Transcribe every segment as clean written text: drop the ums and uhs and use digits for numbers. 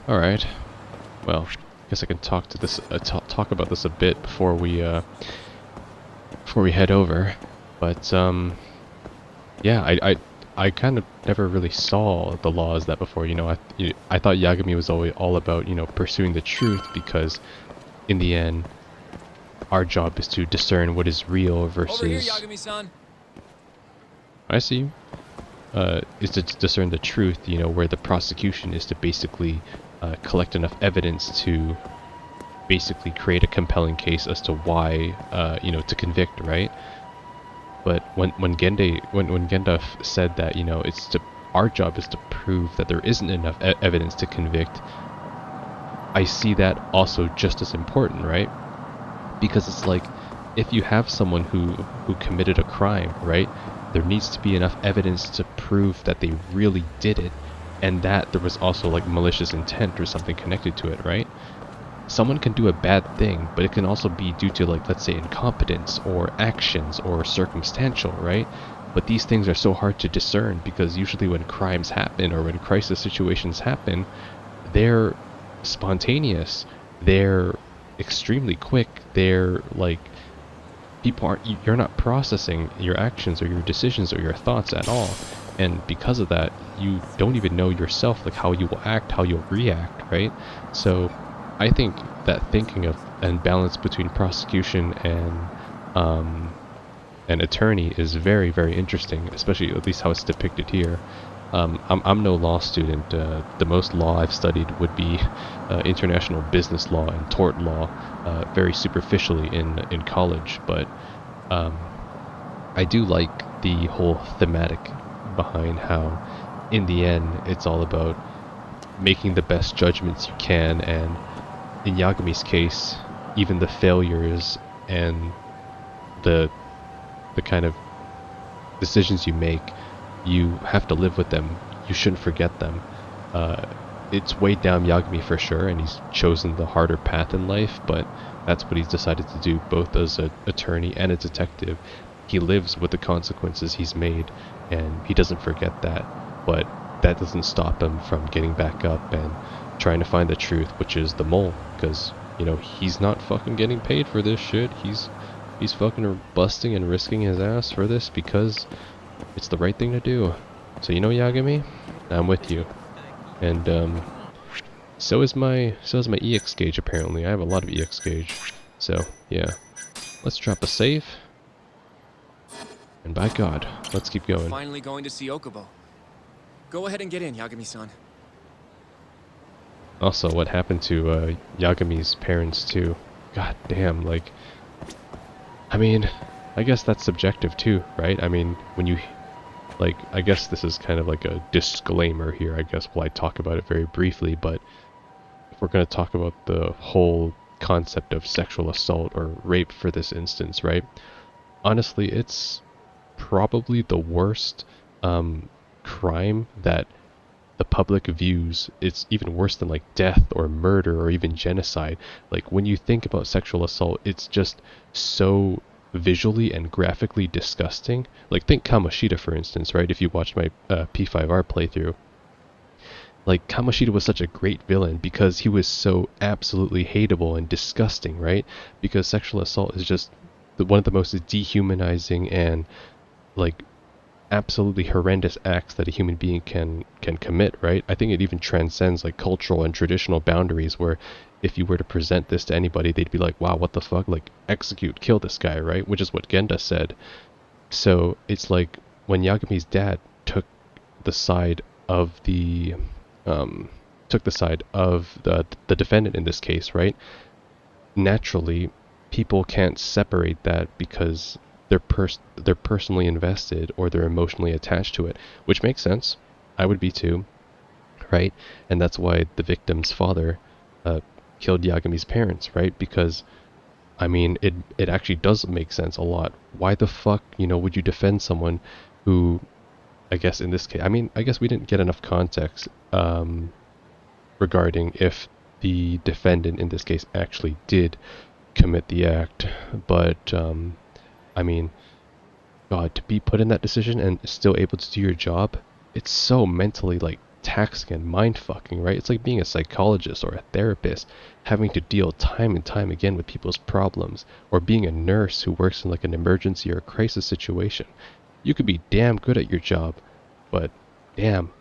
All right. Well, I guess I can talk talk about this a bit before we head over. But yeah, I kind of never really saw the law as that before. I thought Yagami was always all about pursuing the truth, because in the end, our job is to discern what is real Over here, versus. Yagami-san. I see you. Is to discern the truth. Where the prosecution is to basically collect enough evidence to basically create a compelling case as to why, to convict, right? But when Genda said that, our job is to prove that there isn't enough evidence to convict, I see that also just as important, right? Because it's like, if you have someone who committed a crime, right? There needs to be enough evidence to prove that they really did it, and that there was also like malicious intent or something connected to it, right? Someone can do a bad thing, but it can also be due to, like, let's say, incompetence or actions or circumstantial, right? But these things are so hard to discern, because usually when crimes happen or when crisis situations happen, they're spontaneous, they're extremely quick, they're like, you're not processing your actions or your decisions or your thoughts at all. And because of that, you don't even know yourself, like how you will act, how you'll react, right? So I think that thinking of and balance between prosecution and an attorney is very, very interesting, especially at least how it's depicted here. I'm no law student. The most law I've studied would be international business law and tort law, very superficially in college. But I do like the whole thematic behind how, in the end, it's all about making the best judgments you can, and in Yagami's case, even the failures and the kind of decisions you make, you have to live with them. You shouldn't forget them. It's weighed down Yagami for sure, and he's chosen the harder path in life, but that's what he's decided to do, both as an attorney and a detective. He lives with the consequences he's made, and he doesn't forget that, but that doesn't stop him from getting back up and trying to find the truth, which is the mole, because, he's not fucking getting paid for this shit. He's fucking busting and risking his ass for this because it's the right thing to do. So, Yagami, I'm with you. And so is my EX gauge, apparently. I have a lot of EX gauge. So, yeah. Let's drop a save. And by God, let's keep going. Finally going to see Okubo. Go ahead and get in, Yagami-san. Also, what happened to Yagami's parents too? God damn, like, I mean, I guess that's subjective too, right? I mean, when you, like, I guess this is kind of like a disclaimer here, I guess, while I talk about it very briefly, but if we're going to talk about the whole concept of sexual assault or rape for this instance, right? Honestly, it's probably the worst crime that the public views. It's even worse than like death or murder or even genocide. Like, when you think about sexual assault, it's just so visually and graphically disgusting. Like, think Kamoshida, for instance, right? If you watched my P5R playthrough, like, Kamoshida was such a great villain because he was so absolutely hateable and disgusting, right? Because sexual assault is just one of the most dehumanizing and, like, absolutely horrendous acts that a human being can commit, right? I think it even transcends like cultural and traditional boundaries, where if you were to present this to anybody, they'd be like, wow, what the fuck? Like, execute, kill this guy, right? Which is what Genda said. So it's like, when Yagami's dad took the side of the the defendant in this case, right? Naturally, people can't separate that because they're personally invested or they're emotionally attached to it, which makes sense. I would be too, right? And that's why the victim's father killed Yagami's parents, right? Because, I mean, it actually does make sense a lot. Why the fuck, would you defend someone who, I guess in this case, I mean, I guess we didn't get enough context regarding if the defendant in this case actually did commit the act, but I mean, God, to be put in that decision and still able to do your job, it's so mentally, like, taxing and mind-fucking, right? It's like being a psychologist or a therapist, having to deal time and time again with people's problems, or being a nurse who works in like an emergency or a crisis situation. You could be damn good at your job, but damn,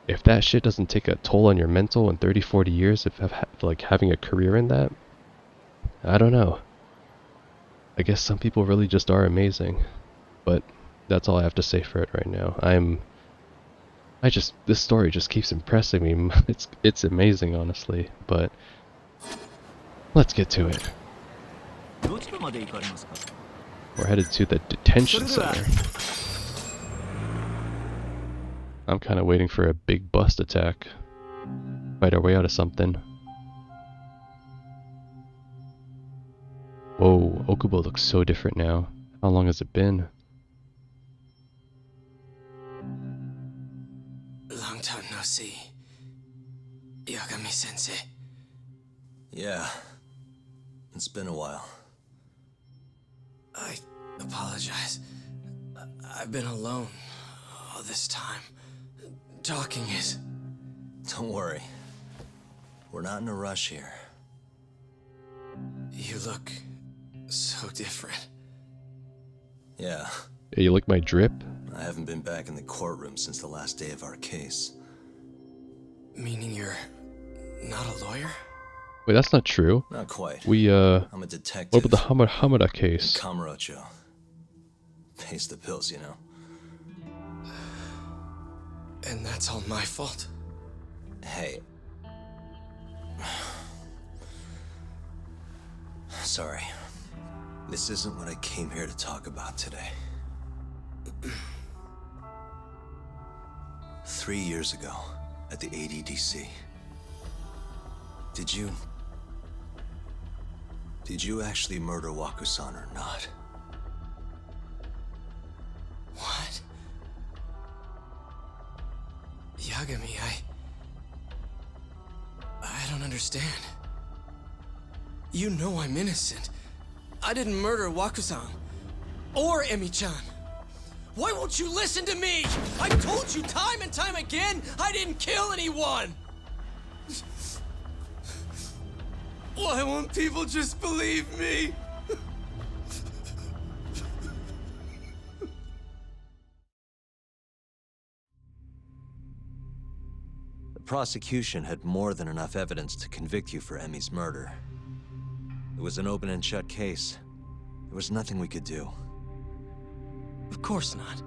if that shit doesn't take a toll on your mental in 30, 40 years of like having a career in that, I don't know. I guess some people really just are amazing, but that's all I have to say for it right now. This story just keeps impressing me. It's amazing, honestly, but let's get to it. We're headed to the detention center. I'm kind of waiting for a big bust attack. Fight our way out of something. Whoa, Okubo looks so different now. How long has it been? Long time no see. Yagami-sensei. Yeah, it's been a while. I apologize. I've been alone all this time. Talking is... Don't worry. We're not in a rush here. You look so different. Yeah, Hey, you like my drip? I haven't been back in the courtroom since the last day of our case. Meaning you're not a lawyer? Wait, that's not true. Not quite. I'm a detective. What about the Hamada case? Kamurocho. Pays the bills, you know. And that's all my fault? Hey. Sorry. This isn't what I came here to talk about today. 3 years ago, at the ADDC. Did you actually murder Waku-san or not? What? Yagami, I don't understand. You know I'm innocent. I didn't murder Waku-san. Or Emi-chan. Why won't you listen to me? I told you time and time again, I didn't kill anyone! Why won't people just believe me? The prosecution had more than enough evidence to convict you for Emi's murder. It was an open and shut case. There was nothing we could do. Of course not.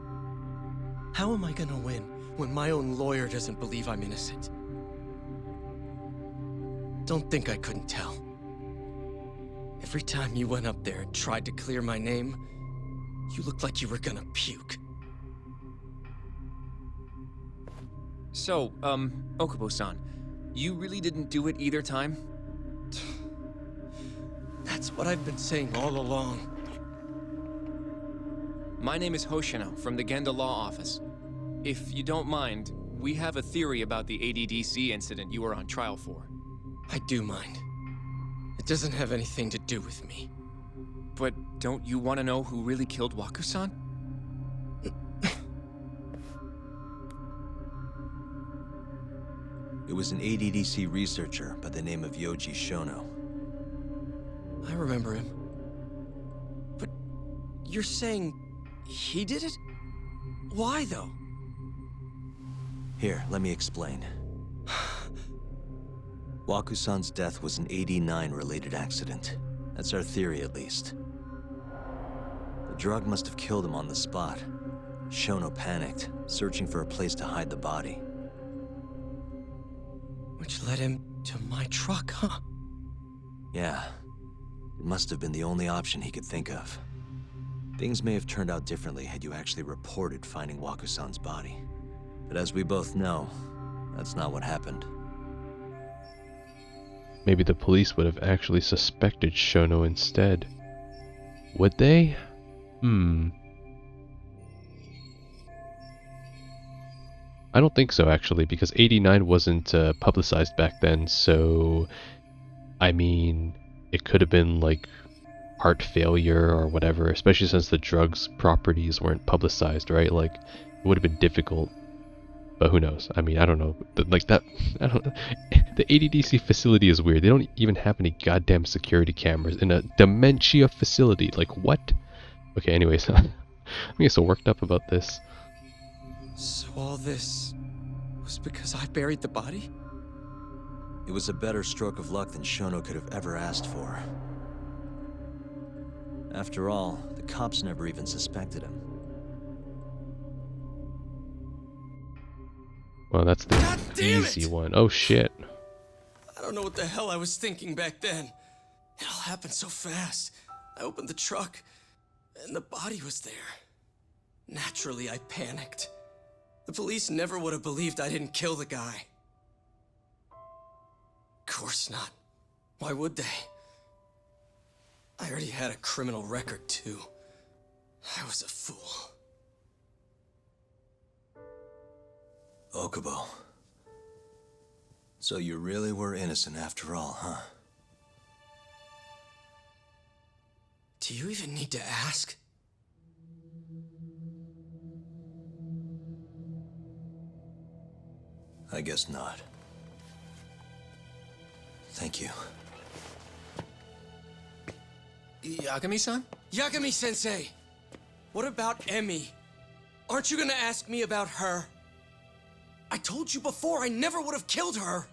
How am I gonna win when my own lawyer doesn't believe I'm innocent? Don't think I couldn't tell. Every time you went up there and tried to clear my name, you looked like you were gonna puke. So, Okubo-san, you really didn't do it either time? That's what I've been saying all along. My name is Hoshino from the Genda Law Office. If you don't mind, we have a theory about the ADDC incident you were on trial for. I do mind. It doesn't have anything to do with me. But don't you want to know who really killed Waku-san? It was an ADDC researcher by the name of Yoji Shono. I remember him. But you're saying he did it? Why, though? Here, let me explain. Waku-san's death was an 89-related accident. That's our theory, at least. The drug must have killed him on the spot. Shono panicked, searching for a place to hide the body. Which led him to my truck, huh? Yeah. It must have been the only option he could think of. Things may have turned out differently had you actually reported finding Waku-san's body. But as we both know, that's not what happened. Maybe the police would have actually suspected Shono instead. Would they? I don't think so, actually, because 89 wasn't publicized back then, so... I mean, it could have been, like, heart failure or whatever, especially since the drug's properties weren't publicized, right? Like, it would have been difficult But who knows? I mean, I don't know. Like that, I don't know. The ADDC facility is weird. They don't even have any goddamn security cameras in a dementia facility. Like, what? Okay, anyways. I'm getting so worked up about this. So all this was because I buried the body? It was a better stroke of luck than Shono could have ever asked for. After all, the cops never even suspected him. Well, that's the God damn easy it! one. Oh, shit. I don't know what the hell I was thinking back then. It all happened so fast. I opened the truck, and the body was there. Naturally, I panicked. The police never would have believed I didn't kill the guy. Of course not. Why would they? I already had a criminal record, too. I was a fool. Okubo. So you really were innocent after all, huh? Do you even need to ask? I guess not. Thank you. Yagami-san? Yagami-sensei! What about Emmy? Aren't you gonna ask me about her? I told you before I never would have killed her!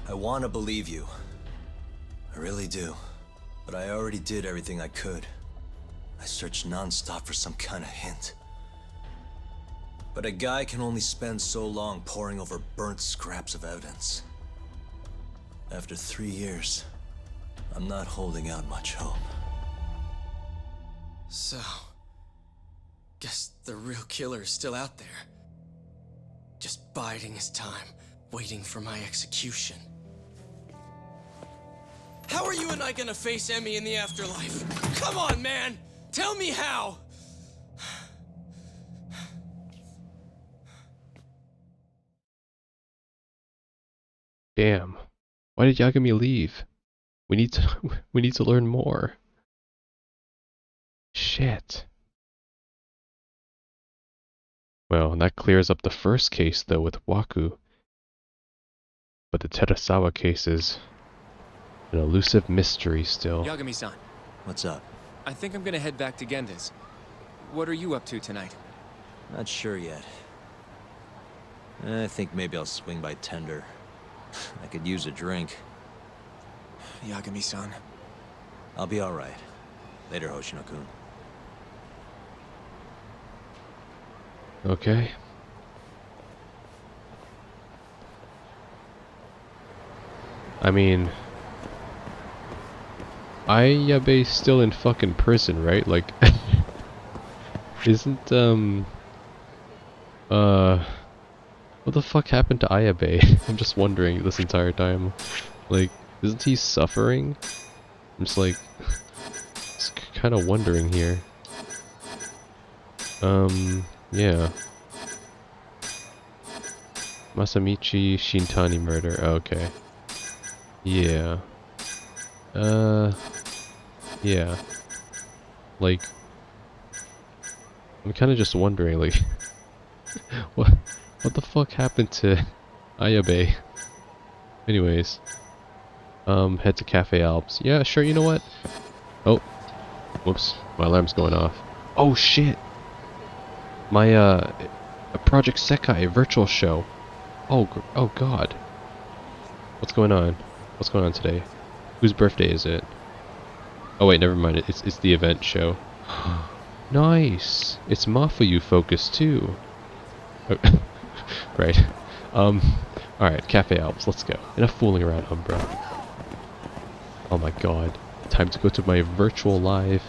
I want to believe you. I really do. But I already did everything I could. I searched non-stop for some kind of hint. But a guy can only spend so long poring over burnt scraps of evidence. After 3 years, I'm not holding out much hope. So... guess the real killer is still out there. Just biding his time, waiting for my execution. How are you and I gonna face Emmy in the afterlife? Come on, man! Tell me how! Damn. Why did Yagami leave? We need to learn more. Shit. Well, that clears up the first case though with Waku. But the Terasawa case is an elusive mystery still. Yagami-san, What's up? I think I'm gonna head back to Genda's. What are you up to tonight? Not sure yet. I think maybe I'll swing by Tender. I could use a drink. Yagami-san. I'll be alright. Later, Hoshino-kun. Okay. I mean, Ayabe's still in fucking prison, right? Like, isn't, what the fuck happened to Ayabe? I'm just wondering this entire time. Like, isn't he suffering? I'm just like, kind of wondering here. Yeah. Masamichi Shintani murder. Oh, okay. Yeah. Yeah. Like, I'm kind of just wondering, like, what the fuck happened to Ayabe? Anyways, head to Cafe Alps. Yeah, sure. You know what? Oh, whoops, my alarm's going off. Oh shit! My a Project Sekai virtual show. Oh god. What's going on? What's going on today? Whose birthday is it? Oh wait, never mind. It's the event show. Nice. It's Mafuyu focused too. Right. Alright, Cafe Alps, let's go. Enough fooling around, Umbra. Oh my god. Time to go to my virtual live.